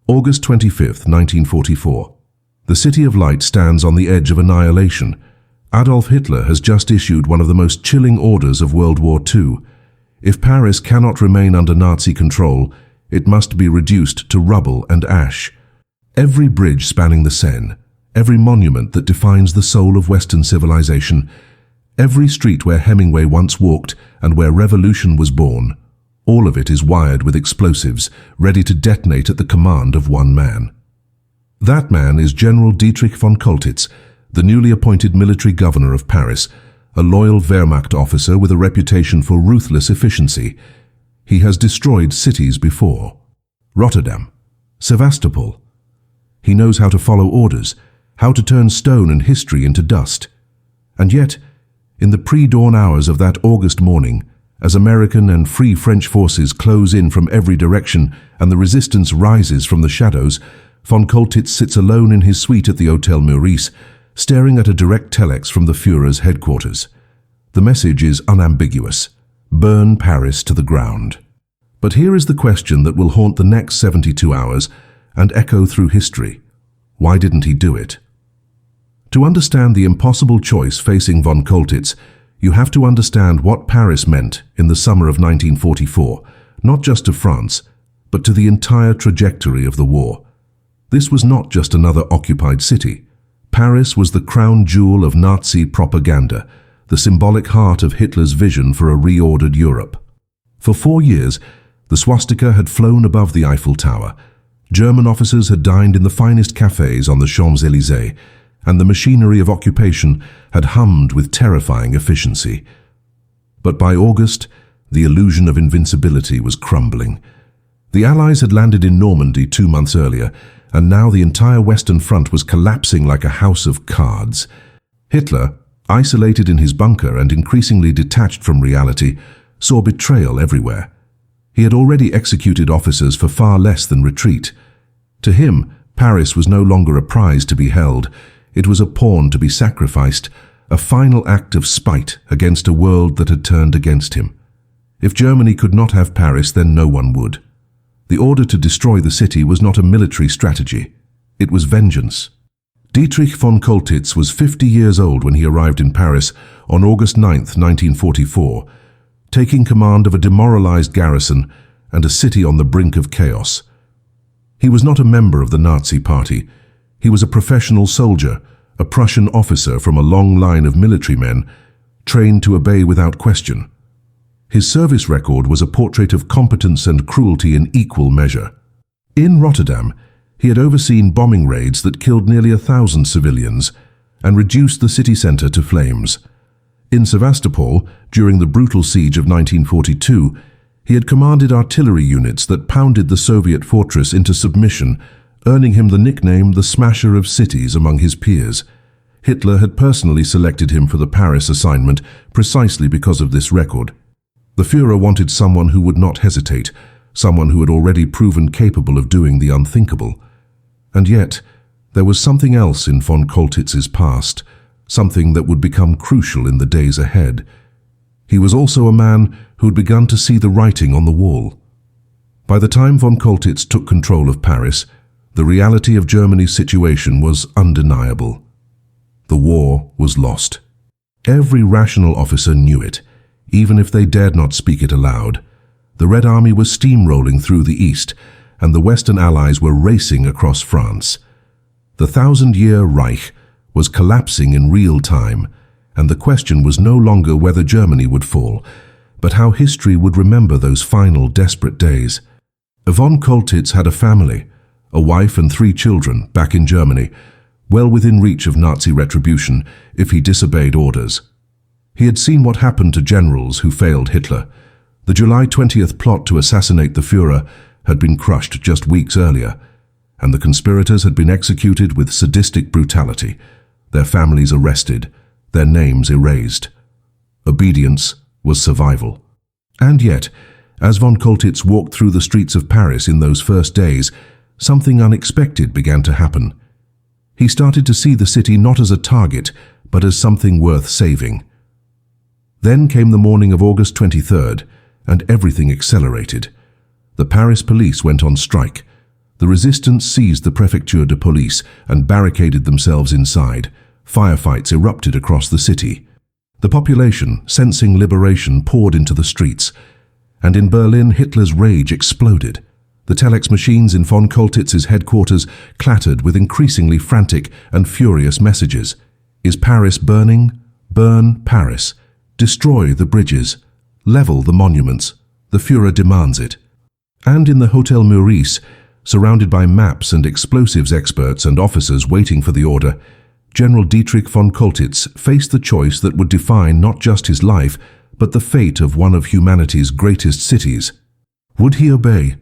August 25, 1944. The City of Light stands on the edge of annihilation. Adolf Hitler has just issued one of the most chilling orders of World War II. If Paris cannot remain under Nazi control, it must be reduced to rubble and ash. Every bridge spanning the Seine, every monument that defines the soul of Western civilization, every street where Hemingway once walked and where revolution was born, all of it is wired with explosives, ready to detonate at the command of one man. That man is General Dietrich von Choltitz, the newly appointed military governor of Paris, a loyal Wehrmacht officer with a reputation for ruthless efficiency. He has destroyed cities before. Rotterdam, Sevastopol. He knows how to follow orders, how to turn stone and history into dust. And yet, in the pre-dawn hours of that August morning, as American and Free French forces close in from every direction and the resistance rises from the shadows, von Choltitz sits alone in his suite at the Hotel Meurice, staring at a direct telex from the Führer's headquarters. The message is unambiguous: burn Paris to the ground. But here is the question that will haunt the next 72 hours and echo through history. Why didn't he do it? To understand the impossible choice facing von Choltitz, you have to understand what Paris meant in the summer of 1944, not just to France, but to the entire trajectory of the war. This was not just another occupied city. Paris was the crown jewel of Nazi propaganda, the symbolic heart of Hitler's vision for a reordered Europe. For 4 years, the swastika had flown above the Eiffel Tower. German officers had dined in the finest cafes on the Champs-Élysées, and the machinery of occupation had hummed with terrifying efficiency. But by August, the illusion of invincibility was crumbling. The Allies had landed in Normandy 2 months earlier, and now the entire Western Front was collapsing like a house of cards. Hitler, isolated in his bunker and increasingly detached from reality, saw betrayal everywhere. He had already executed officers for far less than retreat. To him, Paris was no longer a prize to be held. It was a pawn to be sacrificed, a final act of spite against a world that had turned against him. If Germany could not have Paris, then no one would. The order to destroy the city was not a military strategy. It was vengeance. Dietrich von Choltitz was 50 years old when he arrived in Paris on August 9, 1944, taking command of a demoralized garrison and a city on the brink of chaos. He was not a member of the Nazi Party. He was a professional soldier, a Prussian officer from a long line of military men, trained to obey without question. His service record was a portrait of competence and cruelty in equal measure. In Rotterdam, he had overseen bombing raids that killed nearly 1,000 civilians and reduced the city center to flames. In Sevastopol, during the brutal siege of 1942, he had commanded artillery units that pounded the Soviet fortress into submission, earning him the nickname the Smasher of Cities among his peers. Hitler had personally selected him for the Paris assignment precisely because of this record. The Führer wanted someone who would not hesitate, someone who had already proven capable of doing the unthinkable. And yet, there was something else in von Choltitz's past, something that would become crucial in the days ahead. He was also a man who had begun to see the writing on the wall. By the time von Choltitz took control of Paris, the reality of Germany's situation was undeniable. The war was lost. Every rational officer knew it, even if they dared not speak it aloud. The Red Army was steamrolling through the east, and the Western Allies were racing across France. The 1,000-year Reich was collapsing in real time, and the question was no longer whether Germany would fall, but how history would remember those final desperate days. Von Choltitz had a family, a wife and 3 children, back in Germany, well within reach of Nazi retribution if he disobeyed orders. He had seen what happened to generals who failed Hitler. The July 20th plot to assassinate the Führer had been crushed just weeks earlier, and the conspirators had been executed with sadistic brutality, their families arrested, their names erased. Obedience was survival. And yet, as von Choltitz walked through the streets of Paris in those first days, something unexpected began to happen. He started to see the city not as a target, but as something worth saving. Then came the morning of August 23rd, and everything accelerated. The Paris police went on strike. The The resistance seized the Préfecture de Police and barricaded themselves inside. Firefights erupted across the city. The population, sensing liberation, poured into the streets. And in Berlin, Hitler's rage exploded. The telex machines in von Choltitz's headquarters clattered with increasingly frantic and furious messages. Is Paris burning? Burn Paris. Destroy the bridges. Level the monuments. The Führer demands it. And in the Hotel Meurice, surrounded by maps and explosives experts and officers waiting for the order, General Dietrich von Choltitz faced the choice that would define not just his life, but the fate of one of humanity's greatest cities. Would he obey,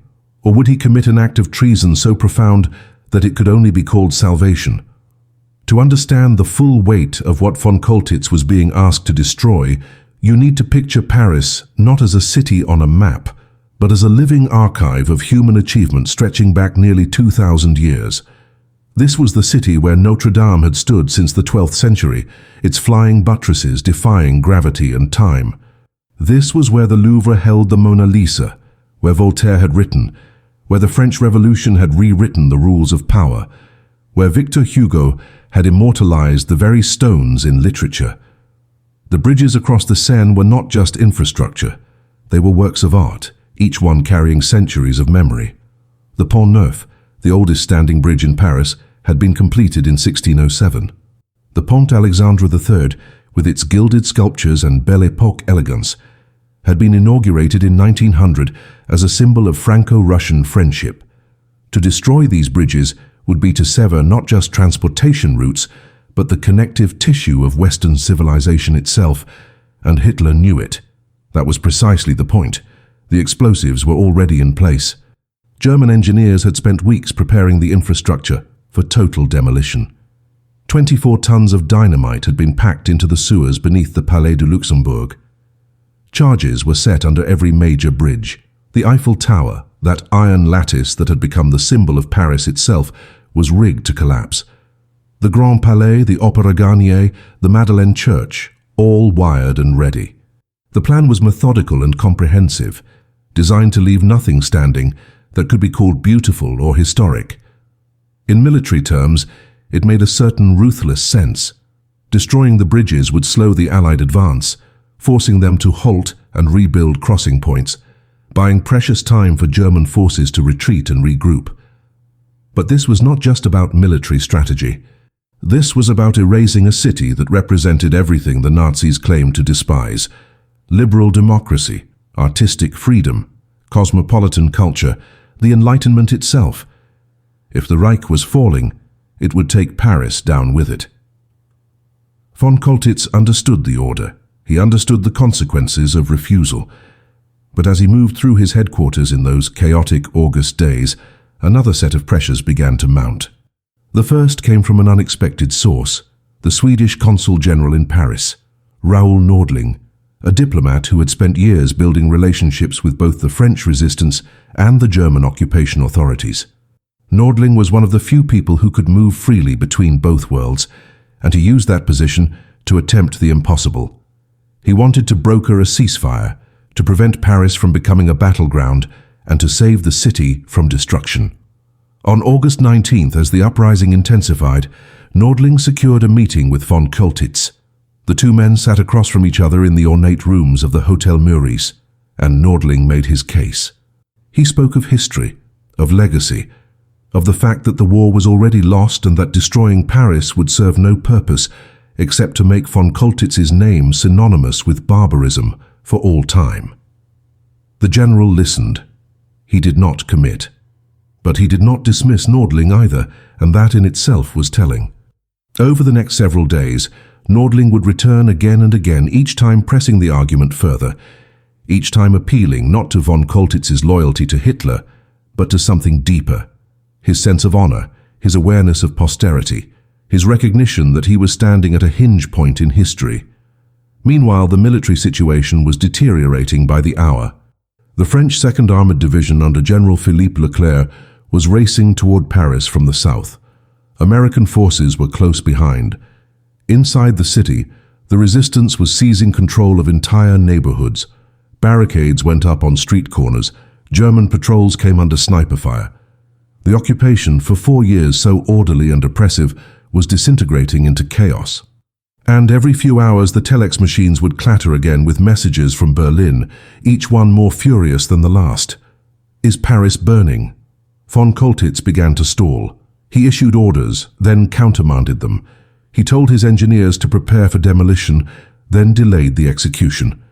or would he commit an act of treason so profound that it could only be called salvation? To understand the full weight of what von Choltitz was being asked to destroy, you need to picture Paris not as a city on a map, but as a living archive of human achievement stretching back nearly 2,000 years. This was the city where Notre Dame had stood since the 12th century, its flying buttresses defying gravity and time. This was where the Louvre held the Mona Lisa, where Voltaire had written, where the French Revolution had rewritten the rules of power, where Victor Hugo had immortalized the very stones in literature. The bridges across the Seine were not just infrastructure, they were works of art, each one carrying centuries of memory. The Pont Neuf, the oldest standing bridge in Paris, had been completed in 1607. The Pont Alexandre III, with its gilded sculptures and Belle Époque elegance, had been inaugurated in 1900 as a symbol of Franco-Russian friendship. To destroy these bridges would be to sever not just transportation routes, but the connective tissue of Western civilization itself, and Hitler knew it. That was precisely the point. The explosives were already in place. German engineers had spent weeks preparing the infrastructure for total demolition. 24 tons of dynamite had been packed into the sewers beneath the Palais du Luxembourg. Charges were set under every major bridge. The Eiffel Tower, that iron lattice that had become the symbol of Paris itself, was rigged to collapse. The Grand Palais, the Opéra Garnier, the Madeleine Church, all wired and ready. The plan was methodical and comprehensive, designed to leave nothing standing that could be called beautiful or historic. In military terms, it made a certain ruthless sense. Destroying the bridges would slow the Allied advance, forcing them to halt and rebuild crossing points, buying precious time for German forces to retreat and regroup. But this was not just about military strategy. This was about erasing a city that represented everything the Nazis claimed to despise: liberal democracy, artistic freedom, cosmopolitan culture, the Enlightenment itself. If the Reich was falling, it would take Paris down with it. Von Choltitz understood the order. He understood the consequences of refusal. But as he moved through his headquarters in those chaotic August days, another set of pressures began to mount. The first came from an unexpected source: the Swedish consul general in Paris, Raoul Nordling, a diplomat who had spent years building relationships with both the French resistance and the German occupation authorities. Nordling was one of the few people who could move freely between both worlds, and he used that position to attempt the impossible. He wanted to broker a ceasefire, to prevent Paris from becoming a battleground, and to save the city from destruction. On August 19th, as the uprising intensified, Nordling secured a meeting with von Choltitz. The two men sat across from each other in the ornate rooms of the Hotel Meurice, and Nordling made his case. He spoke of history, of legacy, of the fact that the war was already lost and that destroying Paris would serve no purpose except to make von Choltitz's name synonymous with barbarism for all time. The general listened. He did not commit. But he did not dismiss Nordling either, and that in itself was telling. Over the next several days, Nordling would return again and again, each time pressing the argument further, each time appealing not to von Choltitz's loyalty to Hitler, but to something deeper: his sense of honor, his awareness of posterity, his recognition that he was standing at a hinge point in history. Meanwhile, the military situation was deteriorating by the hour. The French 2nd Armored Division under General Philippe Leclerc was racing toward Paris from the south. American forces were close behind. Inside the city, the resistance was seizing control of entire neighborhoods. Barricades went up on street corners. German patrols came under sniper fire. The occupation, for 4 years so orderly and oppressive, was disintegrating into chaos. And every few hours the telex machines would clatter again with messages from Berlin, each one more furious than the last. Is Paris burning? Von Choltitz began to stall. He issued orders, then countermanded them. He told his engineers to prepare for demolition, then delayed the execution.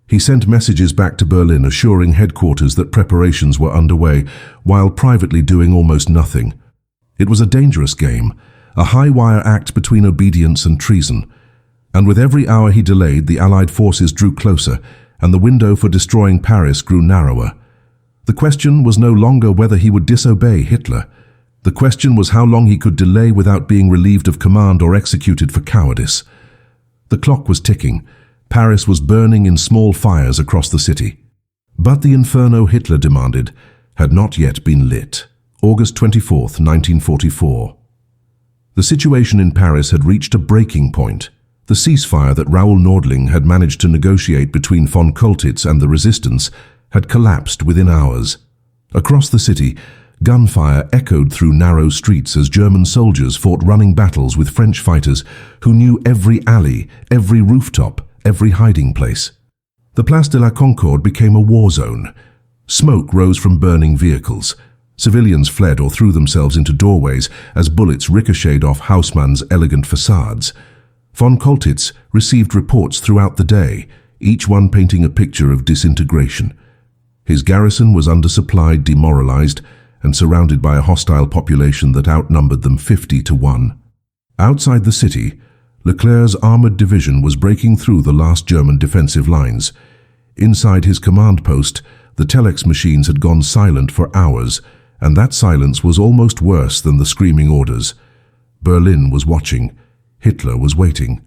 He sent messages back to Berlin assuring headquarters that preparations were underway, while privately doing almost nothing. It was a dangerous game, a high-wire act between obedience and treason. And with every hour he delayed, the Allied forces drew closer, and the window for destroying Paris grew narrower. The question was no longer whether he would disobey Hitler. The question was how long he could delay without being relieved of command or executed for cowardice. The clock was ticking. Paris was burning in small fires across the city. But the inferno Hitler demanded had not yet been lit. August 24, 1944. The situation in Paris had reached a breaking point. The ceasefire that Raoul Nordling had managed to negotiate between von Choltitz and the resistance had collapsed within hours. Across the city, gunfire echoed through narrow streets as German soldiers fought running battles with French fighters who knew every alley, every rooftop, every hiding place. The Place de la Concorde became a war zone. Smoke rose from burning vehicles. Civilians fled or threw themselves into doorways as bullets ricocheted off Haussmann's elegant facades. Von Choltitz received reports throughout the day, each one painting a picture of disintegration. His garrison was undersupplied, demoralized, and surrounded by a hostile population that outnumbered them 50 to 1. Outside the city, Leclerc's armored division was breaking through the last German defensive lines. Inside his command post, the telex machines had gone silent for hours, and that silence was almost worse than the screaming orders. Berlin was watching. Hitler was waiting.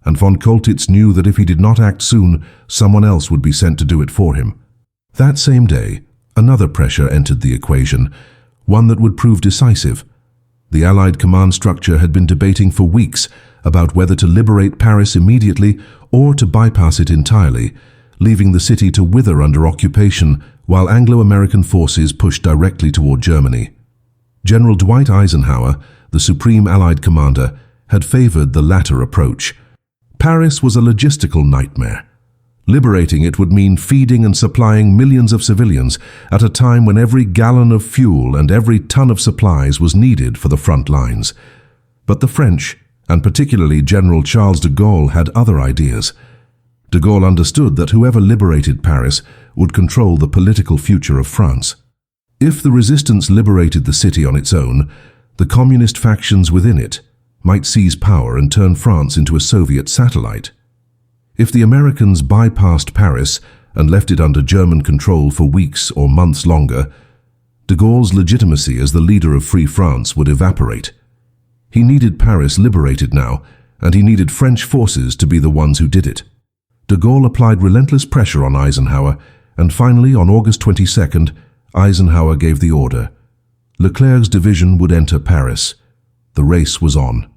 And von Choltitz knew that if he did not act soon, someone else would be sent to do it for him. That same day, another pressure entered the equation, one that would prove decisive. The Allied command structure had been debating for weeks about whether to liberate Paris immediately or to bypass it entirely, leaving the city to wither under occupation while Anglo-American forces pushed directly toward Germany. General Dwight Eisenhower, the supreme Allied commander, had favored the latter approach. Paris was a logistical nightmare. Liberating it would mean feeding and supplying millions of civilians at a time when every gallon of fuel and every ton of supplies was needed for the front lines. But the French, and particularly General Charles de Gaulle, had other ideas. De Gaulle understood that whoever liberated Paris would control the political future of France. If the resistance liberated the city on its own, the communist factions within it might seize power and turn France into a Soviet satellite. If the Americans bypassed Paris and left it under German control for weeks or months longer, de Gaulle's legitimacy as the leader of Free France would evaporate. He needed Paris liberated now, and he needed French forces to be the ones who did it. De Gaulle applied relentless pressure on Eisenhower, and finally, on August 22nd, Eisenhower gave the order. Leclerc's division would enter Paris. The race was on.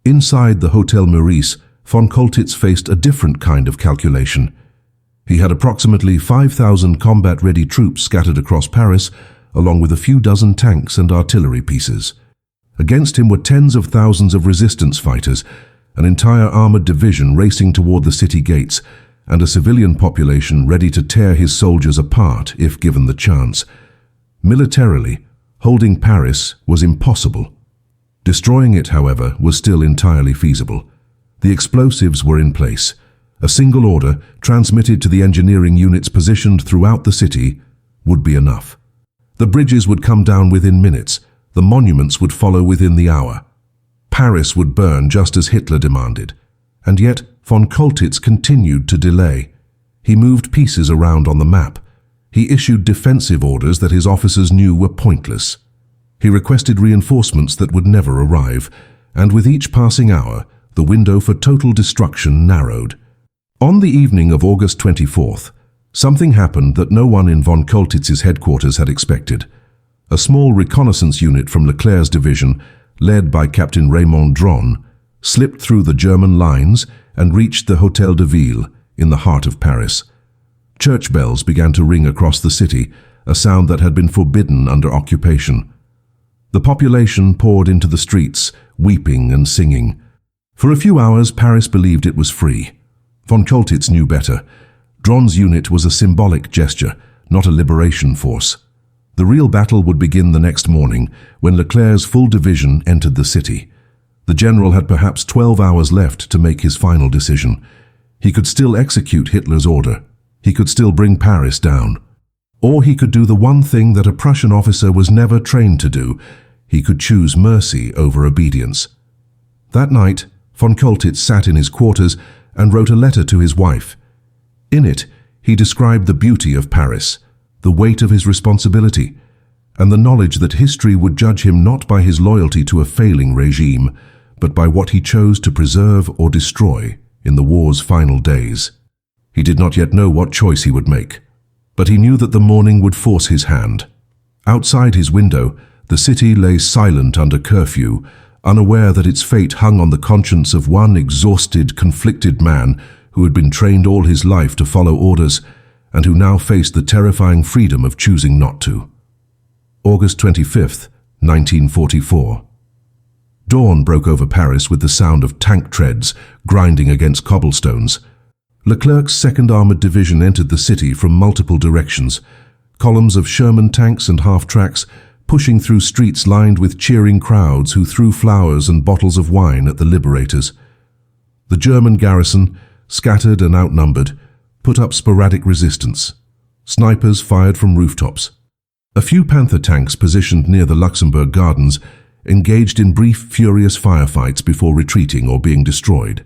Inside the Hotel Meurice, von Choltitz faced a different kind of calculation. He had approximately 5,000 combat-ready troops scattered across Paris, along with a few dozen tanks and artillery pieces. Against him were tens of thousands of resistance fighters, an entire armored division racing toward the city gates, and a civilian population ready to tear his soldiers apart if given the chance. Militarily, holding Paris was impossible. Destroying it, however, was still entirely feasible. The explosives were in place. A single order, transmitted to the engineering units positioned throughout the city, would be enough. The bridges would come down within minutes. The monuments would follow within the hour. Paris would burn just as Hitler demanded. And yet, von Choltitz continued to delay. He moved pieces around on the map. He issued defensive orders that his officers knew were pointless. He requested reinforcements that would never arrive, and with each passing hour, the window for total destruction narrowed. On the evening of August 24th, something happened that no one in von Choltitz's headquarters had expected. A small reconnaissance unit from Leclerc's division, led by Captain Raymond Dron, slipped through the German lines and reached the Hôtel de Ville in the heart of Paris. Church bells began to ring across the city, a sound that had been forbidden under occupation. The population poured into the streets, weeping and singing. For a few hours, Paris believed it was free. Von Choltitz knew better. Dron's unit was a symbolic gesture, not a liberation force. The real battle would begin the next morning, when Leclerc's full division entered the city. The general had perhaps 12 hours left to make his final decision. He could still execute Hitler's order. He could still bring Paris down. Or he could do the one thing that a Prussian officer was never trained to do. He could choose mercy over obedience. That night, von Choltitz sat in his quarters and wrote a letter to his wife. In it, he described the beauty of Paris, the weight of his responsibility, and the knowledge that history would judge him not by his loyalty to a failing regime, but by what he chose to preserve or destroy in the war's final days. He did not yet know what choice he would make, but he knew that the morning would force his hand. Outside his window, the city lay silent under curfew, unaware that its fate hung on the conscience of one exhausted, conflicted man who had been trained all his life to follow orders and who now faced the terrifying freedom of choosing not to. August 25th, 1944. Dawn broke over Paris with the sound of tank treads grinding against cobblestones. Leclerc's 2nd Armored Division entered the city from multiple directions, columns of Sherman tanks and half-tracks pushing through streets lined with cheering crowds who threw flowers and bottles of wine at the liberators. The German garrison, scattered and outnumbered, put up sporadic resistance. Snipers fired from rooftops. A few Panther tanks positioned near the Luxembourg Gardens engaged in brief, furious firefights before retreating or being destroyed.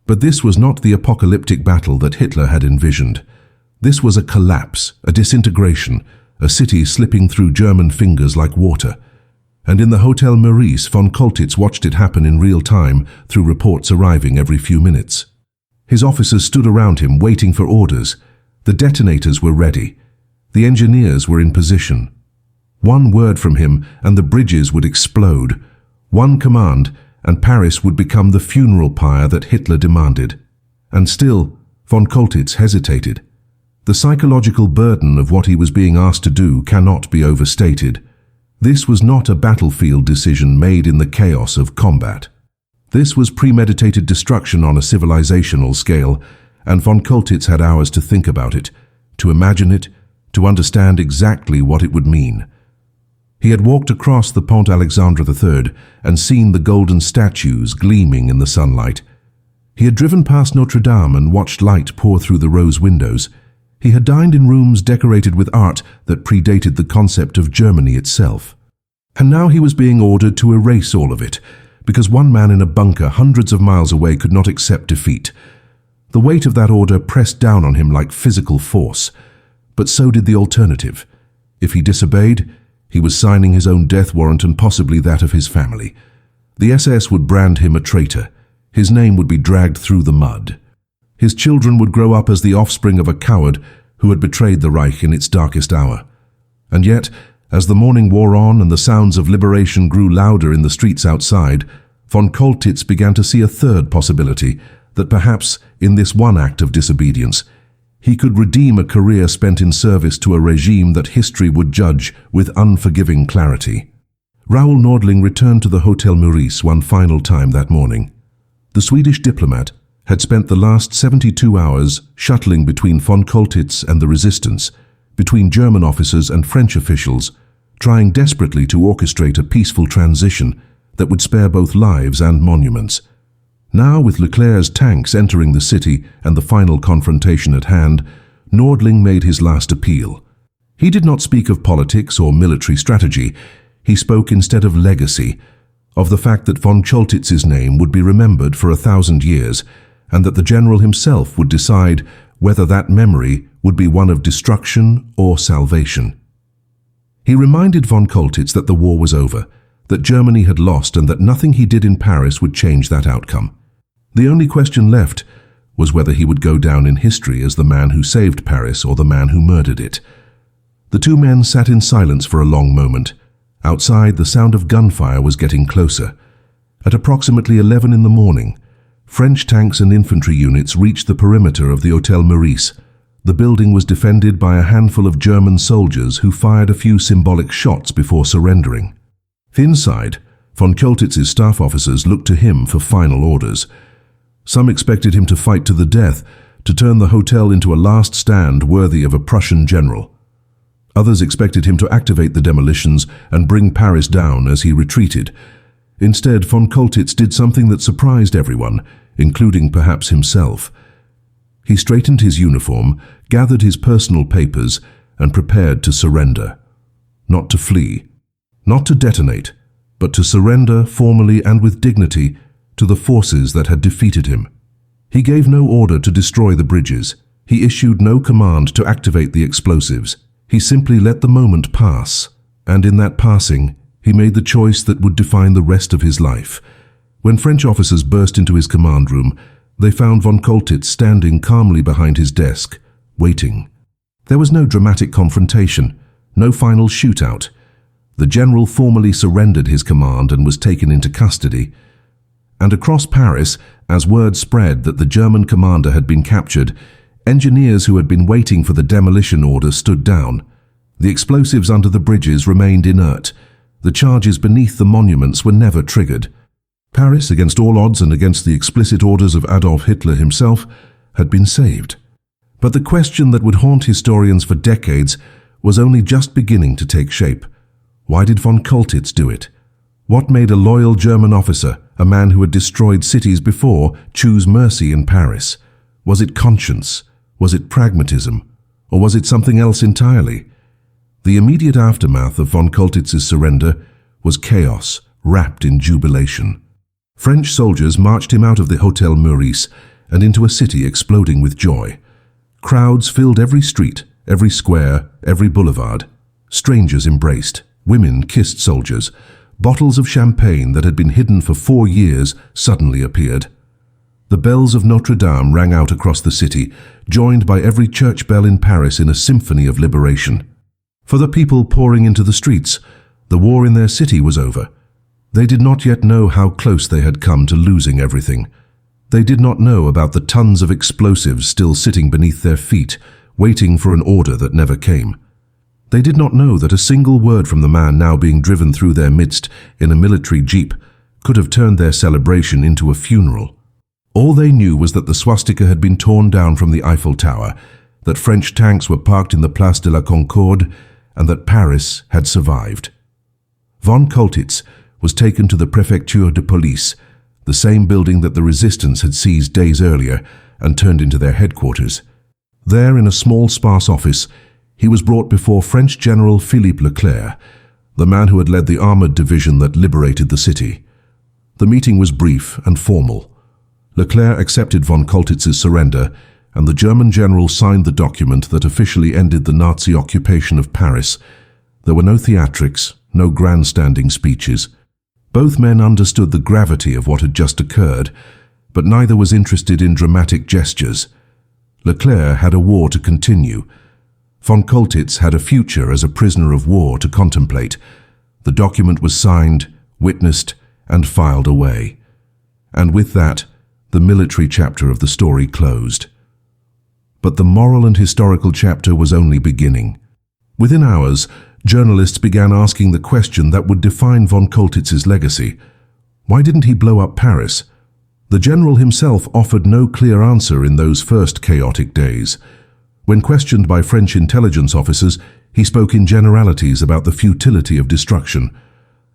But this was not the apocalyptic battle that Hitler had envisioned. This was a collapse, a disintegration, a city slipping through German fingers like water. And in the Hotel Meurice, von Choltitz watched it happen in real time through reports arriving every few minutes. His officers stood around him waiting for orders. The detonators were ready. The engineers were in position. One word from him and the bridges would explode. One command and Paris would become the funeral pyre that Hitler demanded. And still, von Choltitz hesitated. The psychological burden of what he was being asked to do cannot be overstated. This was not a battlefield decision made in the chaos of combat. This was premeditated destruction on a civilizational scale, and von Choltitz had hours to think about it, to imagine it, to understand exactly what it would mean. He had walked across the Pont Alexandre III and seen the golden statues gleaming in the sunlight. He had driven past Notre Dame and watched light pour through the rose windows. He had dined in rooms decorated with art that predated the concept of Germany itself. And now he was being ordered to erase all of it, because one man in a bunker hundreds of miles away could not accept defeat. The weight of that order pressed down on him like physical force. But so did the alternative. If he disobeyed, he was signing his own death warrant and possibly that of his family. The SS would brand him a traitor. His name would be dragged through the mud. His children would grow up as the offspring of a coward who had betrayed the Reich in its darkest hour. And yet, as the morning wore on and the sounds of liberation grew louder in the streets outside, von Choltitz began to see a third possibility, that perhaps, in this one act of disobedience, he could redeem a career spent in service to a regime that history would judge with unforgiving clarity. Raoul Nordling returned to the Hotel Meurice one final time that morning. The Swedish diplomat had spent the last 72 hours shuttling between von Choltitz and the resistance, between German officers and French officials, trying desperately to orchestrate a peaceful transition that would spare both lives and monuments. Now, with Leclerc's tanks entering the city and the final confrontation at hand, Nordling made his last appeal. He did not speak of politics or military strategy. He spoke instead of legacy, of the fact that von Choltitz's name would be remembered for 1,000 years, and that the general himself would decide whether that memory would be one of destruction or salvation. He reminded von Choltitz that the war was over, that Germany had lost, and that nothing he did in Paris would change that outcome. The only question left was whether he would go down in history as the man who saved Paris or the man who murdered it. The two men sat in silence for a long moment. Outside, the sound of gunfire was getting closer. At approximately 11 in the morning, French tanks and infantry units reached the perimeter of the Hotel Meurice. The building was defended by a handful of German soldiers who fired a few symbolic shots before surrendering. Inside, von Choltitz's staff officers looked to him for final orders. Some expected him to fight to the death, to turn the hotel into a last stand worthy of a Prussian general. Others expected him to activate the demolitions and bring Paris down as he retreated. Instead, von Choltitz did something that surprised everyone, including perhaps himself. He straightened his uniform, gathered his personal papers, and prepared to surrender. Not to flee, not to detonate, but to surrender formally and with dignity to the forces that had defeated him. He gave no order to destroy the bridges. He issued no command to activate the explosives. He simply let the moment pass, and in that passing, he made the choice that would define the rest of his life. When French officers burst into his command room, they found von Choltitz standing calmly behind his desk, waiting. There was no dramatic confrontation, no final shootout. The general formally surrendered his command and was taken into custody. And across Paris, as word spread that the German commander had been captured, engineers who had been waiting for the demolition order stood down. The explosives under the bridges remained inert. The charges beneath the monuments were never triggered. Paris, against all odds and against the explicit orders of Adolf Hitler himself, had been saved. But the question that would haunt historians for decades was only just beginning to take shape. Why did von Choltitz do it? What made a loyal German officer, a man who had destroyed cities before, choose mercy in Paris? Was it conscience? Was it pragmatism? Or was it something else entirely? The immediate aftermath of von Choltitz's surrender was chaos, wrapped in jubilation. French soldiers marched him out of the Hotel Meurice and into a city exploding with joy. Crowds filled every street, every square, every boulevard. Strangers embraced. Women kissed soldiers. Bottles of champagne that had been hidden for 4 years suddenly appeared. The bells of Notre Dame rang out across the city, joined by every church bell in Paris in a symphony of liberation. For the people pouring into the streets, the war in their city was over. They did not yet know how close they had come to losing everything. They did not know about the tons of explosives still sitting beneath their feet, waiting for an order that never came. They did not know that a single word from the man now being driven through their midst in a military jeep could have turned their celebration into a funeral. All they knew was that the swastika had been torn down from the Eiffel Tower, that French tanks were parked in the Place de la Concorde, and that Paris had survived. Von Choltitz was taken to the Préfecture de Police, the same building that the resistance had seized days earlier and turned into their headquarters. There, in a small, sparse office, he was brought before French General Philippe Leclerc, the man who had led the armored division that liberated the city. The meeting was brief and formal. Leclerc accepted von Choltitz's surrender, and the German general signed the document that officially ended the Nazi occupation of Paris. There were no theatrics, no grandstanding speeches. Both men understood the gravity of what had just occurred, but neither was interested in dramatic gestures. Leclerc had a war to continue. Von Choltitz had a future as a prisoner of war to contemplate. The document was signed, witnessed, and filed away. And with that, the military chapter of the story closed. But the moral and historical chapter was only beginning. Within hours, journalists began asking the question that would define von Choltitz's legacy. Why didn't he blow up Paris? The general himself offered no clear answer in those first chaotic days. When questioned by French intelligence officers, he spoke in generalities about the futility of destruction,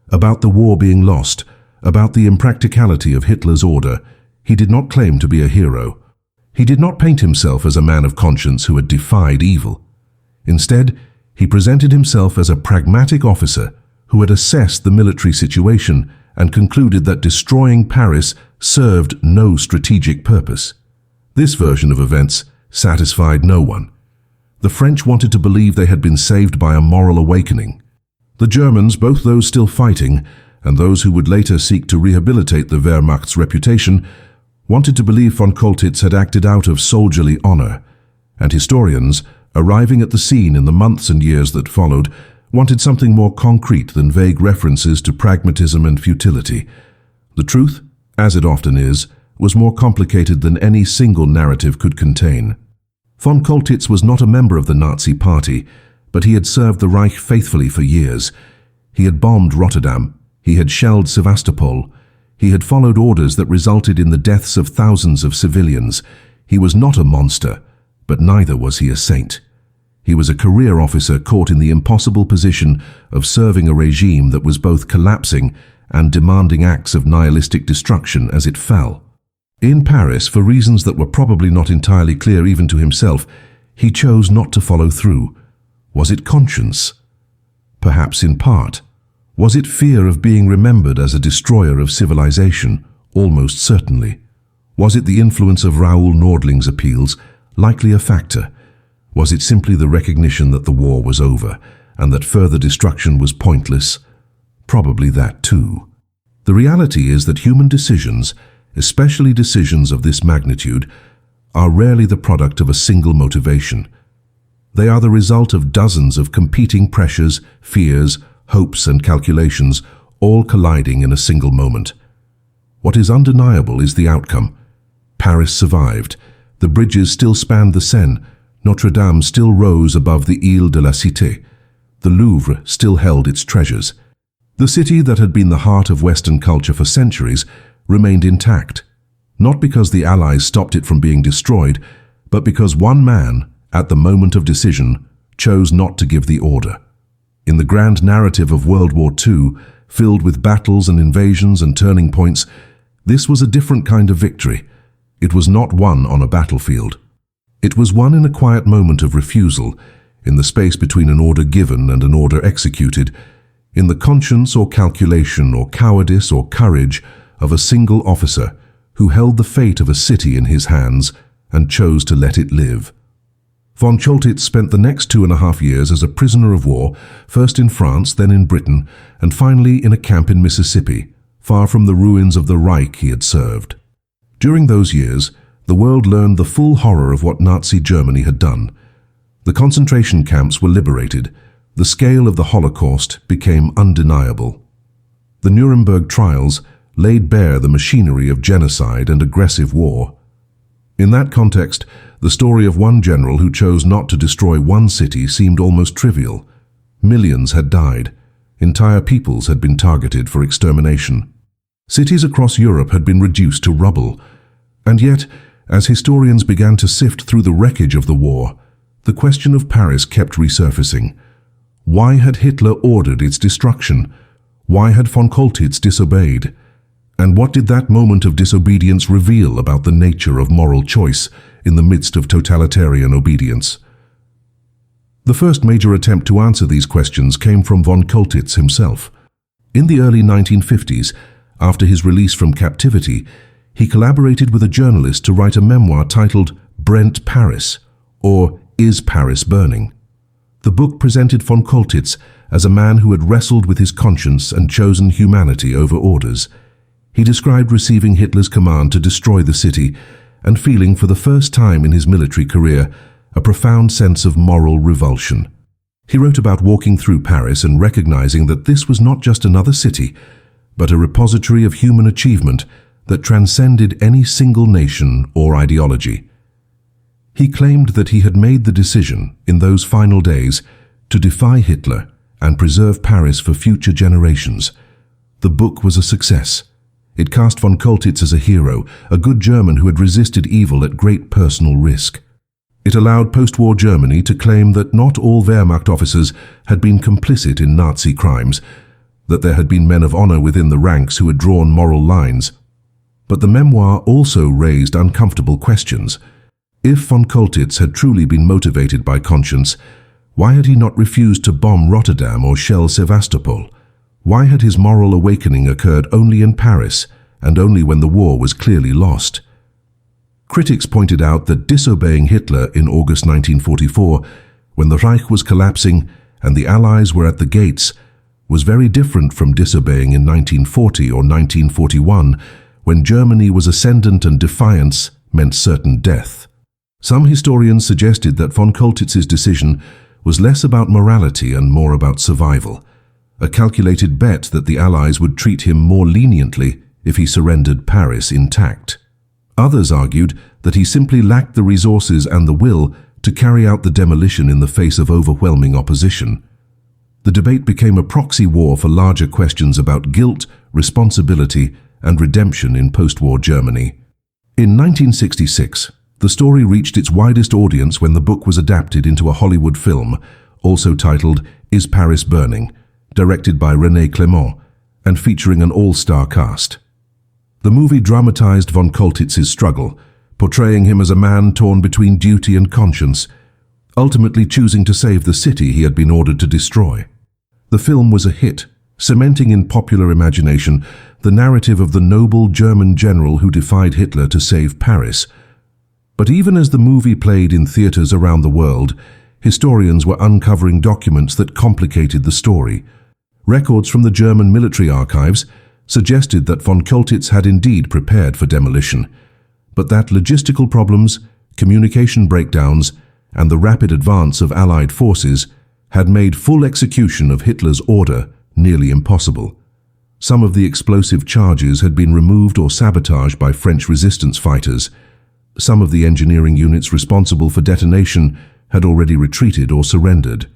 about the war being lost, about the impracticality of Hitler's order. He did not claim to be a hero. He did not paint himself as a man of conscience who had defied evil. Instead, he presented himself as a pragmatic officer who had assessed the military situation and concluded that destroying Paris served no strategic purpose. This version of events satisfied no one. The French wanted to believe they had been saved by a moral awakening. The Germans, both those still fighting and those who would later seek to rehabilitate the Wehrmacht's reputation, wanted to believe von Choltitz had acted out of soldierly honor, and historians, arriving at the scene in the months and years that followed, wanted something more concrete than vague references to pragmatism and futility. The truth, as it often is, was more complicated than any single narrative could contain. Von Choltitz was not a member of the Nazi Party, but he had served the Reich faithfully for years. He had bombed Rotterdam. He had shelled Sevastopol. He had followed orders that resulted in the deaths of thousands of civilians. He was not a monster, but neither was he a saint. He was a career officer caught in the impossible position of serving a regime that was both collapsing and demanding acts of nihilistic destruction as it fell. In Paris, for reasons that were probably not entirely clear even to himself, he chose not to follow through. Was it conscience? Perhaps in part. Was it fear of being remembered as a destroyer of civilization? Almost certainly. Was it the influence of Raoul Nordling's appeals? Likely a factor. Was it simply the recognition that the war was over and that further destruction was pointless? Probably that too. The reality is that human decisions, especially decisions of this magnitude, are rarely the product of a single motivation. They are the result of dozens of competing pressures, fears, hopes and calculations, all colliding in a single moment. What is undeniable is the outcome. Paris survived. The bridges still spanned the Seine. Notre Dame still rose above the Ile de la Cité. The Louvre still held its treasures. The city that had been the heart of Western culture for centuries remained intact, not because the Allies stopped it from being destroyed, but because one man, at the moment of decision, chose not to give the order. In the grand narrative of World War II, filled with battles and invasions and turning points, this was a different kind of victory. It was not won on a battlefield. It was won in a quiet moment of refusal, in the space between an order given and an order executed, in the conscience or calculation or cowardice or courage of a single officer who held the fate of a city in his hands and chose to let it live. Von Choltitz spent the next 2.5 years as a prisoner of war, first in France, then in Britain, and finally in a camp in Mississippi, far from the ruins of the Reich he had served. During those years, the world learned the full horror of what Nazi Germany had done. The concentration camps were liberated. The scale of the Holocaust became undeniable. The Nuremberg trials laid bare the machinery of genocide and aggressive war. In that context, the story of one general who chose not to destroy one city seemed almost trivial. Millions had died. Entire peoples had been targeted for extermination. Cities across Europe had been reduced to rubble. And yet, as historians began to sift through the wreckage of the war, the question of Paris kept resurfacing. Why had Hitler ordered its destruction? Why had von Choltitz disobeyed? And what did that moment of disobedience reveal about the nature of moral choice in the midst of totalitarian obedience? The first major attempt to answer these questions came from von Choltitz himself. In the early 1950s, after his release from captivity, he collaborated with a journalist to write a memoir titled Brent Paris, or Is Paris Burning? The book presented von Choltitz as a man who had wrestled with his conscience and chosen humanity over orders. He described receiving Hitler's command to destroy the city and feeling for the first time in his military career a profound sense of moral revulsion. He wrote about walking through Paris and recognizing that this was not just another city, but a repository of human achievement that transcended any single nation or ideology. He claimed that he had made the decision, in those final days, to defy Hitler and preserve Paris for future generations. The book was a success. It cast von Choltitz as a hero, a good German who had resisted evil at great personal risk. It allowed post-war Germany to claim that not all Wehrmacht officers had been complicit in Nazi crimes, that there had been men of honor within the ranks who had drawn moral lines. But the memoir also raised uncomfortable questions. If von Choltitz had truly been motivated by conscience, why had he not refused to bomb Rotterdam or shell Sevastopol? Why had his moral awakening occurred only in Paris, and only when the war was clearly lost? Critics pointed out that disobeying Hitler in August 1944, when the Reich was collapsing and the Allies were at the gates, was very different from disobeying in 1940 or 1941, when Germany was ascendant and defiance meant certain death. Some historians suggested that von Choltitz's decision was less about morality and more about survival, a calculated bet that the Allies would treat him more leniently if he surrendered Paris intact. Others argued that he simply lacked the resources and the will to carry out the demolition in the face of overwhelming opposition. The debate became a proxy war for larger questions about guilt, responsibility, and redemption in post-war Germany. In 1966, the story reached its widest audience when the book was adapted into a Hollywood film, also titled Is Paris Burning?, directed by René Clément, and featuring an all-star cast. The movie dramatized von Choltitz's struggle, portraying him as a man torn between duty and conscience, ultimately choosing to save the city he had been ordered to destroy. The film was a hit, cementing in popular imagination the narrative of the noble German general who defied Hitler to save Paris. But even as the movie played in theaters around the world, historians were uncovering documents that complicated the story. Records from the German military archives suggested that von Choltitz had indeed prepared for demolition, but that logistical problems, communication breakdowns, and the rapid advance of Allied forces had made full execution of Hitler's order nearly impossible. Some of the explosive charges had been removed or sabotaged by French resistance fighters. Some of the engineering units responsible for detonation had already retreated or surrendered.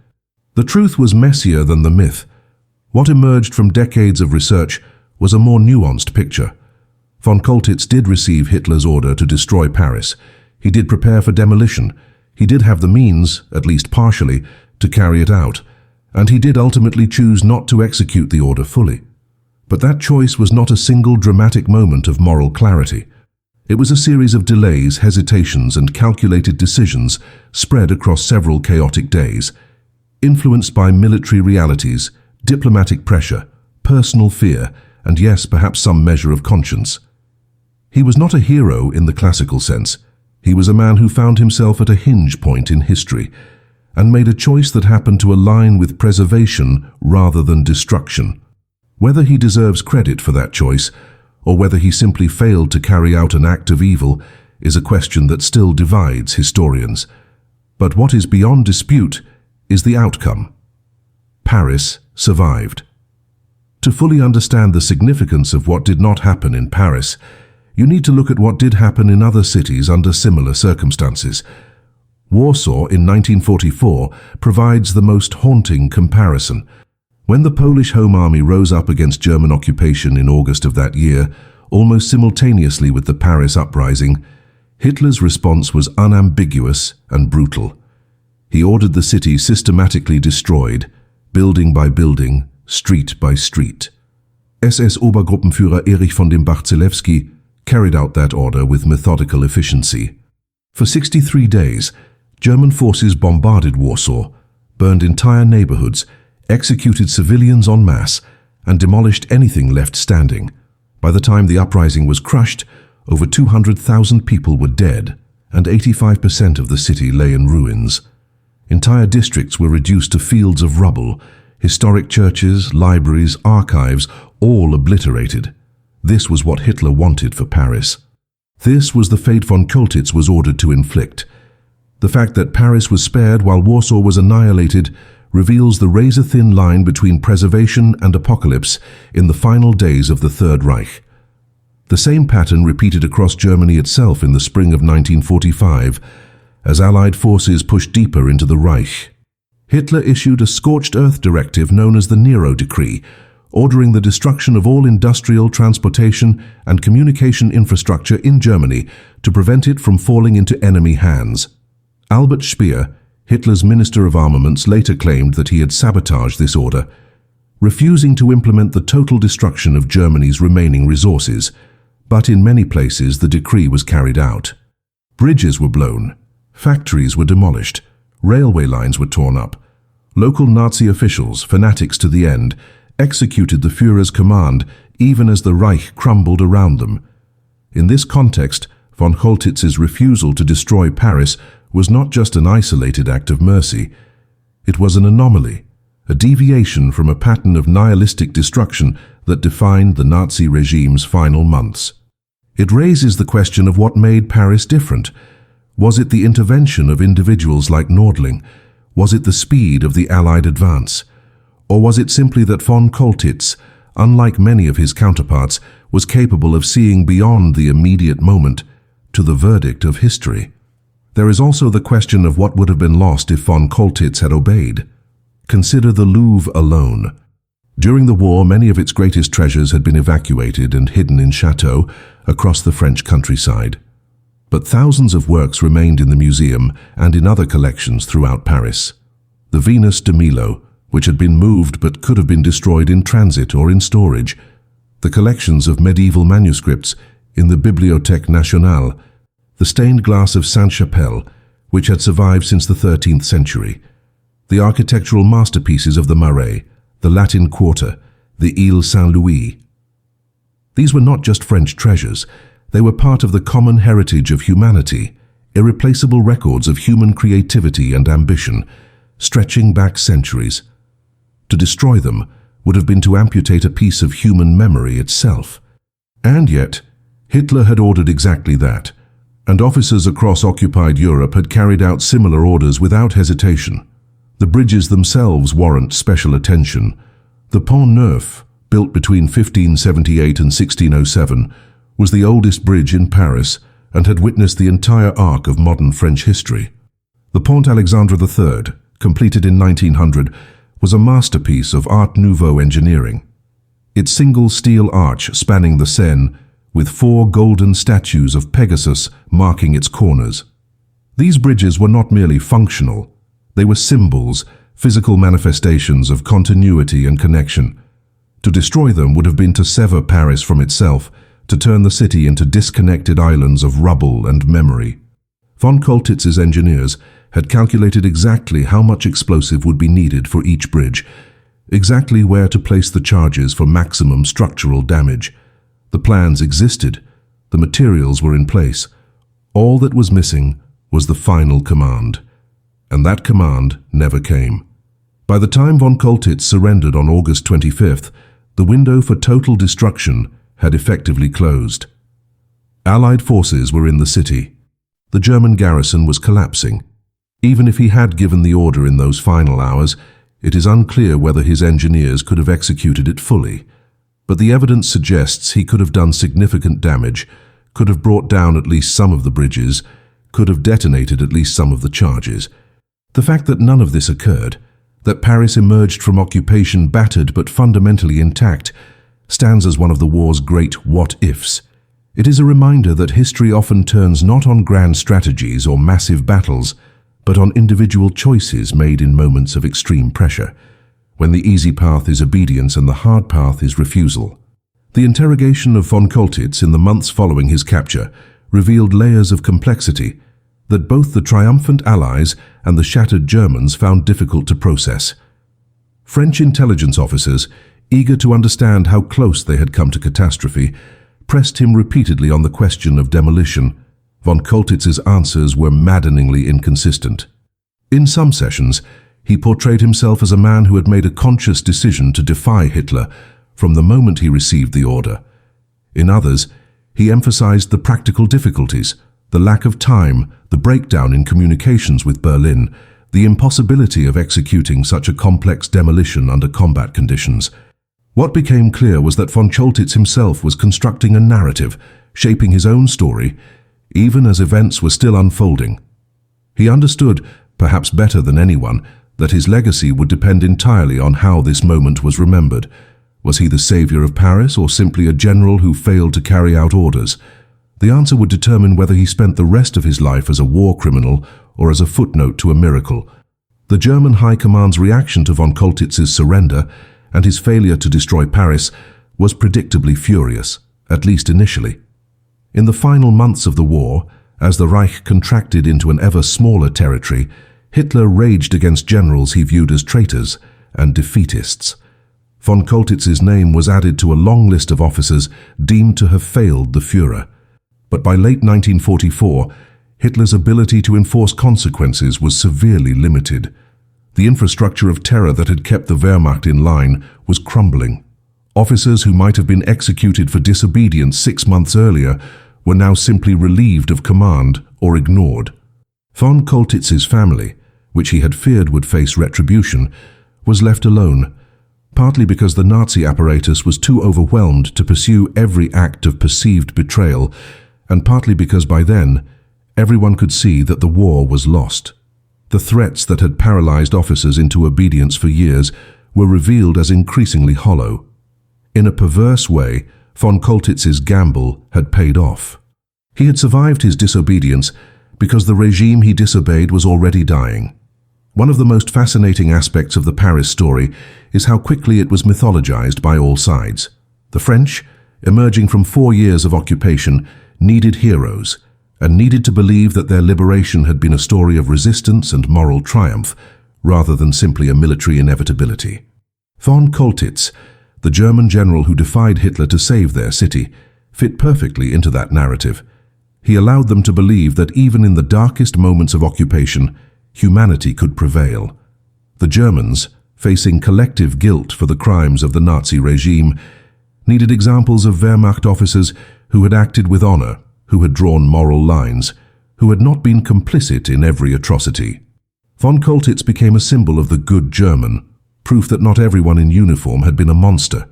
The truth was messier than the myth. What emerged from decades of research was a more nuanced picture. Von Choltitz did receive Hitler's order to destroy Paris. He did prepare for demolition. He did have the means, at least partially, to carry it out. And he did ultimately choose not to execute the order fully. But that choice was not a single dramatic moment of moral clarity. It was a series of delays, hesitations, and calculated decisions spread across several chaotic days, influenced by military realities, diplomatic pressure, personal fear, and yes, perhaps some measure of conscience. He was not a hero in the classical sense. He was a man who found himself at a hinge point in history and made a choice that happened to align with preservation rather than destruction. Whether he deserves credit for that choice, or whether he simply failed to carry out an act of evil, is a question that still divides historians. But what is beyond dispute is the outcome. Paris survived. To fully understand the significance of what did not happen in Paris, you need to look at what did happen in other cities under similar circumstances. Warsaw in 1944 provides the most haunting comparison. When the Polish Home Army rose up against German occupation in August of that year, almost simultaneously with the Paris uprising, Hitler's response was unambiguous and brutal. He ordered the city systematically destroyed, building by building, street by street. SS-Obergruppenführer Erich von dem Bach-Zelewski carried out that order with methodical efficiency. For 63 days, German forces bombarded Warsaw, burned entire neighborhoods, executed civilians en masse, and demolished anything left standing. By the time the uprising was crushed, over 200,000 people were dead, and 85% of the city lay in ruins. Entire districts were reduced to fields of rubble, historic churches, libraries, archives, all obliterated. This was what Hitler wanted for Paris. This was the fate von Choltitz was ordered to inflict. The fact that Paris was spared while Warsaw was annihilated reveals the razor-thin line between preservation and apocalypse in the final days of the Third Reich. The same pattern repeated across Germany itself in the spring of 1945, as Allied forces pushed deeper into the Reich. Hitler issued a scorched earth directive known as the Nero Decree, ordering the destruction of all industrial, transportation, and communication infrastructure in Germany to prevent it from falling into enemy hands. Albert Speer, Hitler's Minister of Armaments, later claimed that he had sabotaged this order, refusing to implement the total destruction of Germany's remaining resources. But in many places the decree was carried out. Bridges were blown, factories were demolished, railway lines were torn up. Local Nazi officials, fanatics to the end, executed the Führer's command even as the Reich crumbled around them. In this context, von Choltitz's refusal to destroy Paris was not just an isolated act of mercy. It was an anomaly, a deviation from a pattern of nihilistic destruction that defined the Nazi regime's final months. It raises the question of what made Paris different. Was it the intervention of individuals like Nordling? Was it the speed of the Allied advance? Or was it simply that von Choltitz, unlike many of his counterparts, was capable of seeing beyond the immediate moment to the verdict of history? There is also the question of what would have been lost if von Choltitz had obeyed. Consider the Louvre alone. During the war, many of its greatest treasures had been evacuated and hidden in chateaux across the French countryside. But thousands of works remained in the museum and in other collections throughout Paris. The Venus de Milo, which had been moved but could have been destroyed in transit or in storage. The collections of medieval manuscripts in the Bibliothèque Nationale. The stained glass of Sainte-Chapelle, which had survived since the 13th century. The architectural masterpieces of the Marais, the Latin Quarter, the Ile Saint-Louis. These were not just French treasures, they were part of the common heritage of humanity, irreplaceable records of human creativity and ambition, stretching back centuries. To destroy them would have been to amputate a piece of human memory itself. And yet, Hitler had ordered exactly that, and officers across occupied Europe had carried out similar orders without hesitation. The bridges themselves warrant special attention. The Pont Neuf, built between 1578 and 1607, was the oldest bridge in Paris and had witnessed the entire arc of modern French history. The Pont Alexandre III, completed in 1900, was a masterpiece of Art Nouveau engineering. Its single steel arch spanning the Seine, with 4 golden statues of Pegasus marking its corners. These bridges were not merely functional, they were symbols, physical manifestations of continuity and connection. To destroy them would have been to sever Paris from itself, to turn the city into disconnected islands of rubble and memory. Von Choltitz's engineers had calculated exactly how much explosive would be needed for each bridge, exactly where to place the charges for maximum structural damage. The plans existed, the materials were in place. All that was missing was the final command. And that command never came. By the time von Choltitz surrendered on August 25th, the window for total destruction had effectively closed. Allied forces were in the city. The German garrison was collapsing. Even if he had given the order in those final hours, it is unclear whether his engineers could have executed it fully. But the evidence suggests he could have done significant damage, could have brought down at least some of the bridges, could have detonated at least some of the charges. The fact that none of this occurred, that Paris emerged from occupation battered but fundamentally intact, stands as one of the war's great what-ifs. It is a reminder that history often turns not on grand strategies or massive battles, but on individual choices made in moments of extreme pressure, when the easy path is obedience and the hard path is refusal. The interrogation of von Choltitz in the months following his capture revealed layers of complexity that both the triumphant Allies and the shattered Germans found difficult to process. French intelligence officers, eager to understand how close they had come to catastrophe, pressed him repeatedly on the question of demolition. Von Choltitz's answers were maddeningly inconsistent. In some sessions, he portrayed himself as a man who had made a conscious decision to defy Hitler from the moment he received the order. In others, he emphasized the practical difficulties, the lack of time, the breakdown in communications with Berlin, the impossibility of executing such a complex demolition under combat conditions. What became clear was that von Choltitz himself was constructing a narrative, shaping his own story, even as events were still unfolding. He understood, perhaps better than anyone, that his legacy would depend entirely on how this moment was remembered. Was he the savior of Paris or simply a general who failed to carry out orders? The answer would determine whether he spent the rest of his life as a war criminal or as a footnote to a miracle. The German High Command's reaction to von Choltitz's surrender and his failure to destroy Paris was predictably furious, at least initially. In the final months of the war, as the Reich contracted into an ever smaller territory, Hitler raged against generals he viewed as traitors and defeatists. Von Choltitz's name was added to a long list of officers deemed to have failed the Führer. But by late 1944, Hitler's ability to enforce consequences was severely limited. The infrastructure of terror that had kept the Wehrmacht in line was crumbling. Officers who might have been executed for disobedience 6 months earlier were now simply relieved of command or ignored. Von Choltitz's family, which he had feared would face retribution, was left alone, partly because the Nazi apparatus was too overwhelmed to pursue every act of perceived betrayal, and partly because by then, everyone could see that the war was lost. The threats that had paralyzed officers into obedience for years were revealed as increasingly hollow. In a perverse way, von Choltitz's gamble had paid off. He had survived his disobedience because the regime he disobeyed was already dying. One of the most fascinating aspects of the Paris story is how quickly it was mythologized by all sides. The French, emerging from 4 years of occupation, needed heroes, and needed to believe that their liberation had been a story of resistance and moral triumph, rather than simply a military inevitability. Von Choltitz, the German general who defied Hitler to save their city, fit perfectly into that narrative. He allowed them to believe that even in the darkest moments of occupation, humanity could prevail. The Germans, facing collective guilt for the crimes of the Nazi regime, needed examples of Wehrmacht officers who had acted with honor, who had drawn moral lines, who had not been complicit in every atrocity. Von Choltitz became a symbol of the good German, proof that not everyone in uniform had been a monster.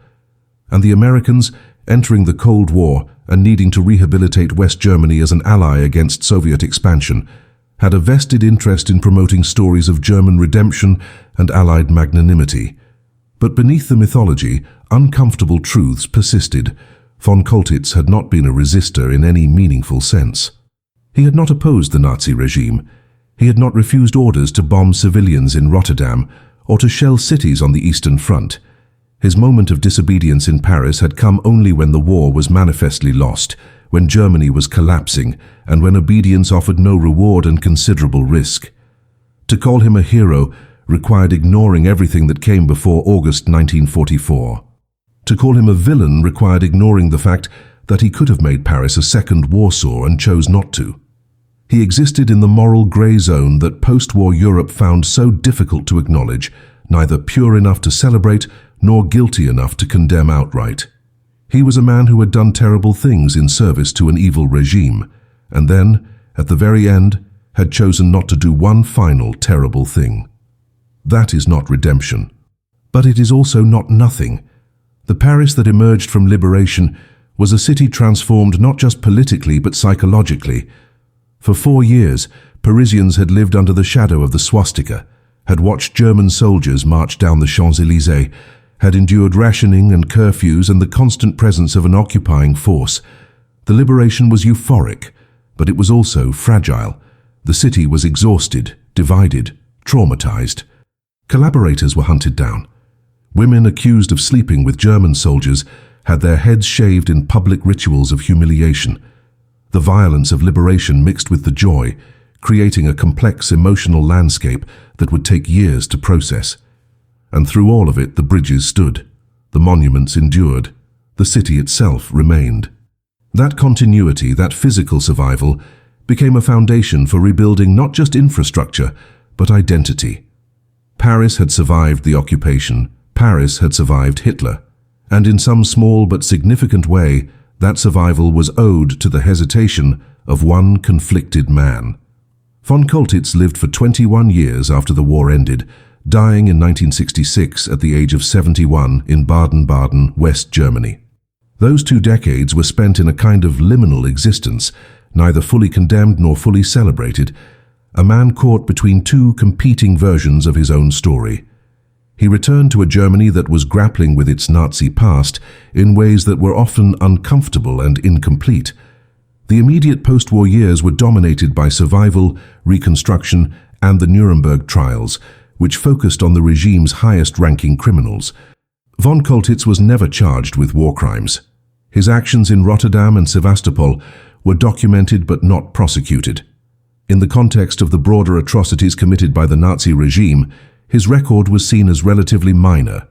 And the Americans, entering the Cold War and needing to rehabilitate West Germany as an ally against Soviet expansion, had a vested interest in promoting stories of German redemption and Allied magnanimity. But beneath the mythology, uncomfortable truths persisted. Von Choltitz had not been a resistor in any meaningful sense. He had not opposed the Nazi regime. He had not refused orders to bomb civilians in Rotterdam or to shell cities on the Eastern Front. His moment of disobedience in Paris had come only when the war was manifestly lost, when Germany was collapsing, and when obedience offered no reward and considerable risk. To call him a hero required ignoring everything that came before August 1944. To call him a villain required ignoring the fact that he could have made Paris a second Warsaw and chose not to. He existed in the moral grey zone that post-war Europe found so difficult to acknowledge, neither pure enough to celebrate nor guilty enough to condemn outright. He was a man who had done terrible things in service to an evil regime, and then, at the very end, had chosen not to do one final terrible thing. That is not redemption. But it is also not nothing. The Paris that emerged from liberation was a city transformed not just politically but psychologically. For 4 years, Parisians had lived under the shadow of the swastika, had watched German soldiers march down the Champs-Élysées, had endured rationing and curfews and the constant presence of an occupying force. The liberation was euphoric, but it was also fragile. The city was exhausted, divided, traumatized. Collaborators were hunted down. Women accused of sleeping with German soldiers had their heads shaved in public rituals of humiliation. The violence of liberation mixed with the joy, creating a complex emotional landscape that would take years to process. And through all of it, the bridges stood, the monuments endured, the city itself remained. That continuity, that physical survival, became a foundation for rebuilding not just infrastructure, but identity. Paris had survived the occupation. Paris had survived Hitler. And in some small but significant way, that survival was owed to the hesitation of one conflicted man. Von Choltitz lived for 21 years after the war ended, dying in 1966 at the age of 71 in Baden-Baden, West Germany. Those 2 decades were spent in a kind of liminal existence, neither fully condemned nor fully celebrated, a man caught between 2 competing versions of his own story. He returned to a Germany that was grappling with its Nazi past in ways that were often uncomfortable and incomplete. The immediate post-war years were dominated by survival, reconstruction, and the Nuremberg trials, which focused on the regime's highest-ranking criminals. Von Choltitz was never charged with war crimes. His actions in Rotterdam and Sevastopol were documented but not prosecuted. In the context of the broader atrocities committed by the Nazi regime, his record was seen as relatively minor.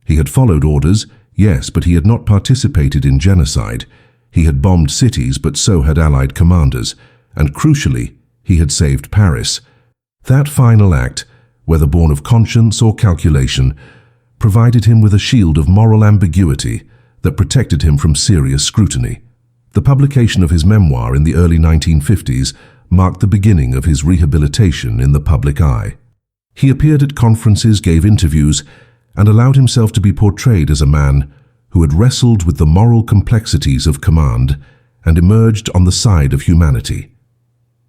He had followed orders, yes, but he had not participated in genocide. He had bombed cities, but so had Allied commanders. And crucially, he had saved Paris. That final act, whether born of conscience or calculation, provided him with a shield of moral ambiguity that protected him from serious scrutiny. The publication of his memoir in the early 1950s marked the beginning of his rehabilitation in the public eye. He appeared at conferences, gave interviews, and allowed himself to be portrayed as a man who had wrestled with the moral complexities of command and emerged on the side of humanity.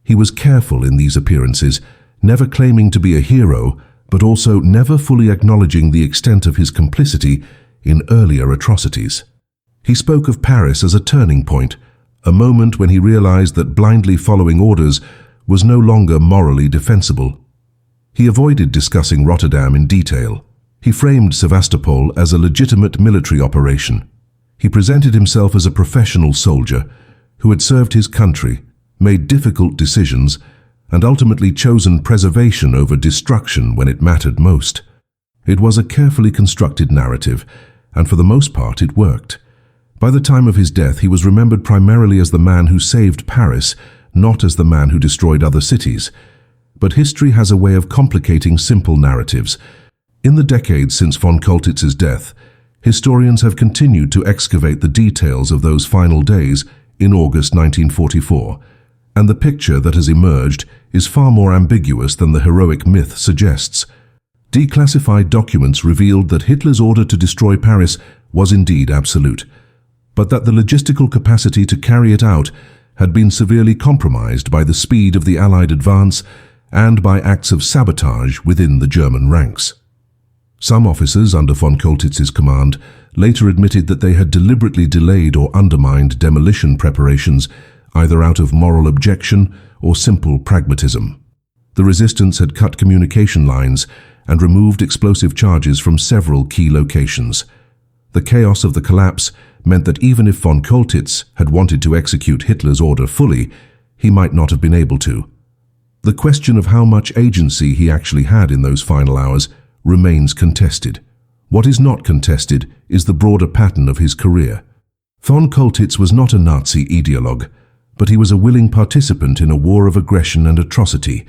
He was careful in these appearances, never claiming to be a hero, but also never fully acknowledging the extent of his complicity in earlier atrocities. He spoke of Paris as a turning point, a moment when he realized that blindly following orders was no longer morally defensible. He avoided discussing Rotterdam in detail. He framed Sevastopol as a legitimate military operation. He presented himself as a professional soldier who had served his country, made difficult decisions, and ultimately chosen preservation over destruction when it mattered most. It was a carefully constructed narrative, and for the most part it worked. By the time of his death, he was remembered primarily as the man who saved Paris, not as the man who destroyed other cities. But history has a way of complicating simple narratives. In the decades since von Choltitz's death, historians have continued to excavate the details of those final days in August 1944, and the picture that has emerged is far more ambiguous than the heroic myth suggests. Declassified documents revealed that Hitler's order to destroy Paris was indeed absolute, but that the logistical capacity to carry it out had been severely compromised by the speed of the Allied advance and by acts of sabotage within the German ranks. Some officers under von Choltitz's command later admitted that they had deliberately delayed or undermined demolition preparations, either out of moral objection or simple pragmatism. The resistance had cut communication lines and removed explosive charges from several key locations. The chaos of the collapse meant that even if von Choltitz had wanted to execute Hitler's order fully, he might not have been able to. The question of how much agency he actually had in those final hours remains contested. What is not contested is the broader pattern of his career. Von Choltitz was not a Nazi ideologue, but he was a willing participant in a war of aggression and atrocity.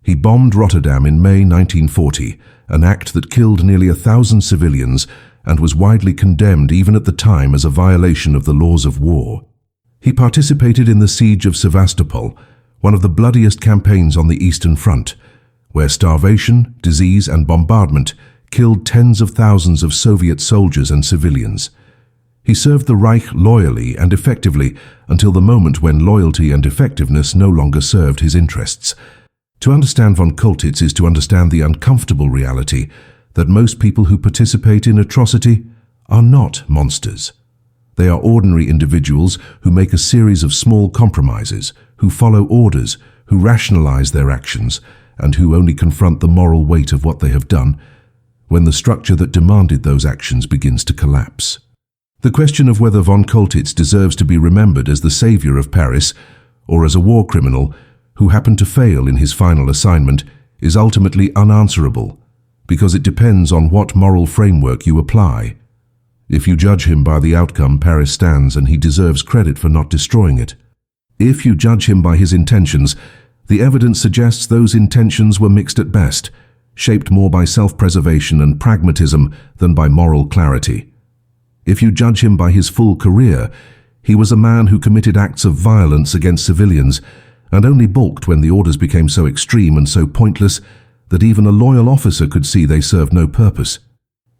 He bombed Rotterdam in May 1940, an act that killed nearly 1,000 civilians and was widely condemned even at the time as a violation of the laws of war. He participated in the siege of Sevastopol, one of the bloodiest campaigns on the Eastern Front, where starvation, disease, and bombardment killed tens of thousands of Soviet soldiers and civilians. He served the Reich loyally and effectively until the moment when loyalty and effectiveness no longer served his interests. To understand von Choltitz is to understand the uncomfortable reality that most people who participate in atrocity are not monsters. They are ordinary individuals who make a series of small compromises, who follow orders, who rationalize their actions, and who only confront the moral weight of what they have done when the structure that demanded those actions begins to collapse. The question of whether von Choltitz deserves to be remembered as the savior of Paris or as a war criminal who happened to fail in his final assignment is ultimately unanswerable, because it depends on what moral framework you apply. If you judge him by the outcome, Paris stands and he deserves credit for not destroying it. If you judge him by his intentions, the evidence suggests those intentions were mixed at best, shaped more by self-preservation and pragmatism than by moral clarity. If you judge him by his full career, he was a man who committed acts of violence against civilians and only balked when the orders became so extreme and so pointless that even a loyal officer could see they served no purpose.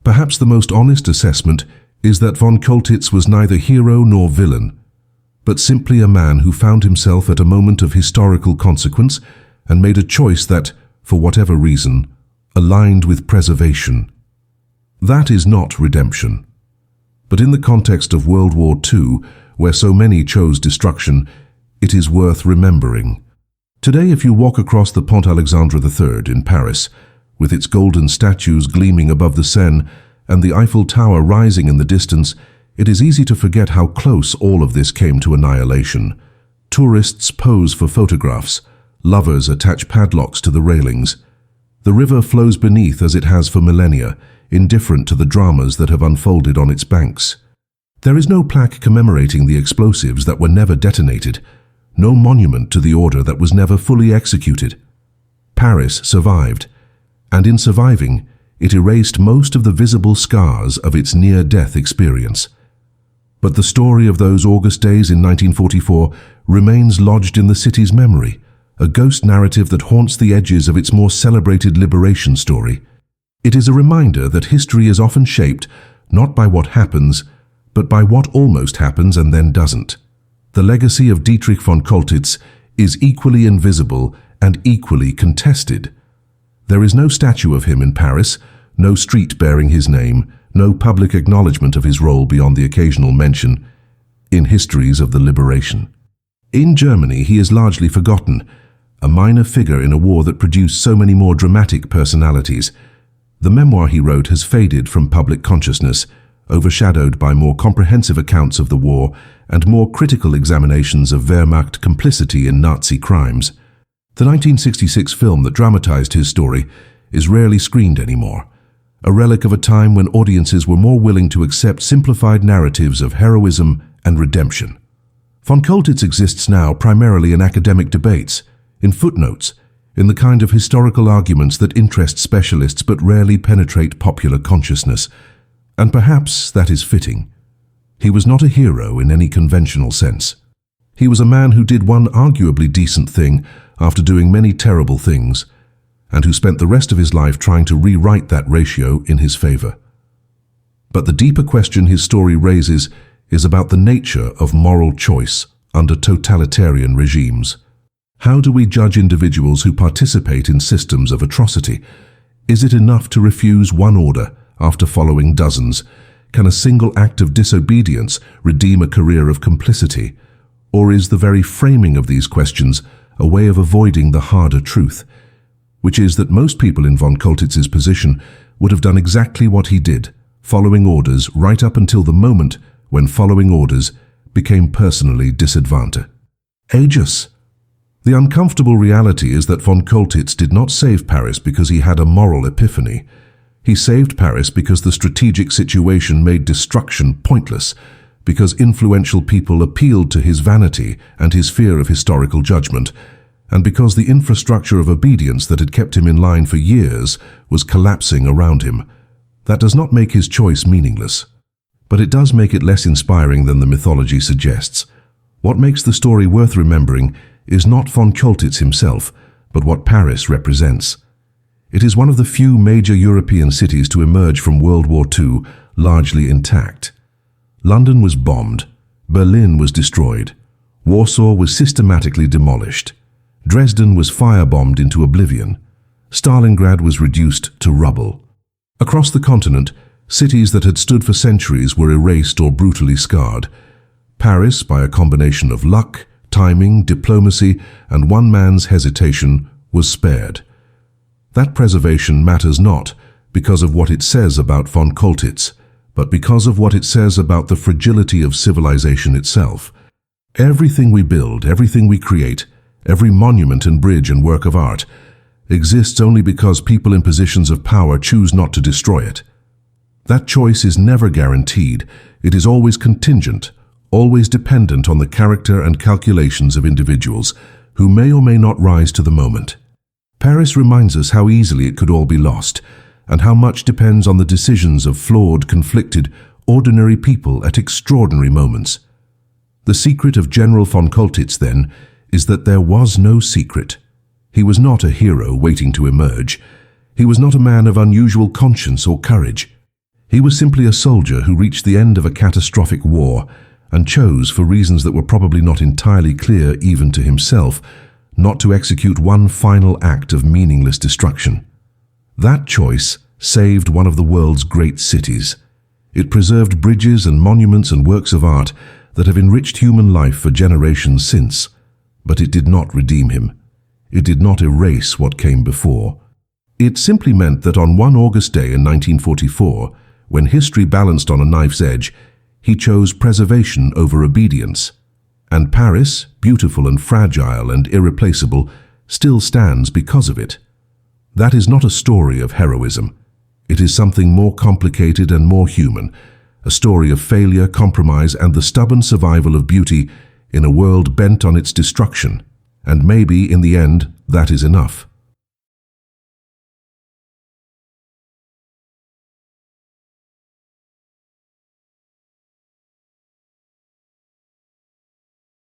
Perhaps the most honest assessment is that von Choltitz was neither hero nor villain, but simply a man who found himself at a moment of historical consequence and made a choice that, for whatever reason, aligned with preservation. That is not redemption. But in the context of World War II, where so many chose destruction, it is worth remembering. Today, if you walk across the Pont Alexandre III in Paris, with its golden statues gleaming above the Seine and the Eiffel Tower rising in the distance, it is easy to forget how close all of this came to annihilation. Tourists pose for photographs. Lovers attach padlocks to the railings. The river flows beneath as it has for millennia, indifferent to the dramas that have unfolded on its banks. There is no plaque commemorating the explosives that were never detonated, no monument to the order that was never fully executed. Paris survived, and in surviving, it erased most of the visible scars of its near-death experience. But the story of those August days in 1944 remains lodged in the city's memory, a ghost narrative that haunts the edges of its more celebrated liberation story. It is a reminder that history is often shaped not by what happens, but by what almost happens and then doesn't. The legacy of Dietrich von Choltitz is equally invisible and equally contested. There is no statue of him in Paris, no street bearing his name, no public acknowledgement of his role beyond the occasional mention in histories of the liberation. In Germany, he is largely forgotten, a minor figure in a war that produced so many more dramatic personalities. The memoir he wrote has faded from public consciousness, overshadowed by more comprehensive accounts of the war and more critical examinations of Wehrmacht complicity in Nazi crimes. The 1966 film that dramatized his story is rarely screened anymore, a relic of a time when audiences were more willing to accept simplified narratives of heroism and redemption. Von Choltitz exists now primarily in academic debates, in footnotes, in the kind of historical arguments that interest specialists but rarely penetrate popular consciousness. And perhaps that is fitting. He was not a hero in any conventional sense. He was a man who did one arguably decent thing after doing many terrible things, and who spent the rest of his life trying to rewrite that ratio in his favor. But the deeper question his story raises is about the nature of moral choice under totalitarian regimes. How do we judge individuals who participate in systems of atrocity? Is it enough to refuse one order after following dozens? Can a single act of disobedience redeem a career of complicity? Or is the very framing of these questions a way of avoiding the harder truth, which is that most people in von Choltitz's position would have done exactly what he did, following orders right up until the moment when following orders became personally disadvantageous. The uncomfortable reality is that von Choltitz did not save Paris because he had a moral epiphany. He saved Paris because the strategic situation made destruction pointless, because influential people appealed to his vanity and his fear of historical judgment, and because the infrastructure of obedience that had kept him in line for years was collapsing around him. That does not make his choice meaningless, but it does make it less inspiring than the mythology suggests. What makes the story worth remembering is not von Choltitz himself, but what Paris represents. It is one of the few major European cities to emerge from World War II largely intact. London was bombed, Berlin was destroyed, Warsaw was systematically demolished, Dresden was firebombed into oblivion, Stalingrad was reduced to rubble. Across the continent, cities that had stood for centuries were erased or brutally scarred. Paris, by a combination of luck, timing, diplomacy, and one man's hesitation, was spared. That preservation matters not because of what it says about von Choltitz, but because of what it says about the fragility of civilization itself. Everything we build, everything we create, every monument and bridge and work of art, exists only because people in positions of power choose not to destroy it. That choice is never guaranteed. It is always contingent, always dependent on the character and calculations of individuals who may or may not rise to the moment. Paris reminds us how easily it could all be lost, and how much depends on the decisions of flawed, conflicted, ordinary people at extraordinary moments. The secret of General von Choltitz, then, is that there was no secret. He was not a hero waiting to emerge. He was not a man of unusual conscience or courage. He was simply a soldier who reached the end of a catastrophic war and chose, for reasons that were probably not entirely clear even to himself, not to execute one final act of meaningless destruction. That choice saved one of the world's great cities. It preserved bridges and monuments and works of art that have enriched human life for generations since, but it did not redeem him. It did not erase what came before. It simply meant that on one August day in 1944, when history balanced on a knife's edge, he chose preservation over obedience. And Paris, beautiful and fragile and irreplaceable, still stands because of it. That is not a story of heroism. It is something more complicated and more human, a story of failure, compromise, and the stubborn survival of beauty in a world bent on its destruction. And maybe, in the end, that is enough.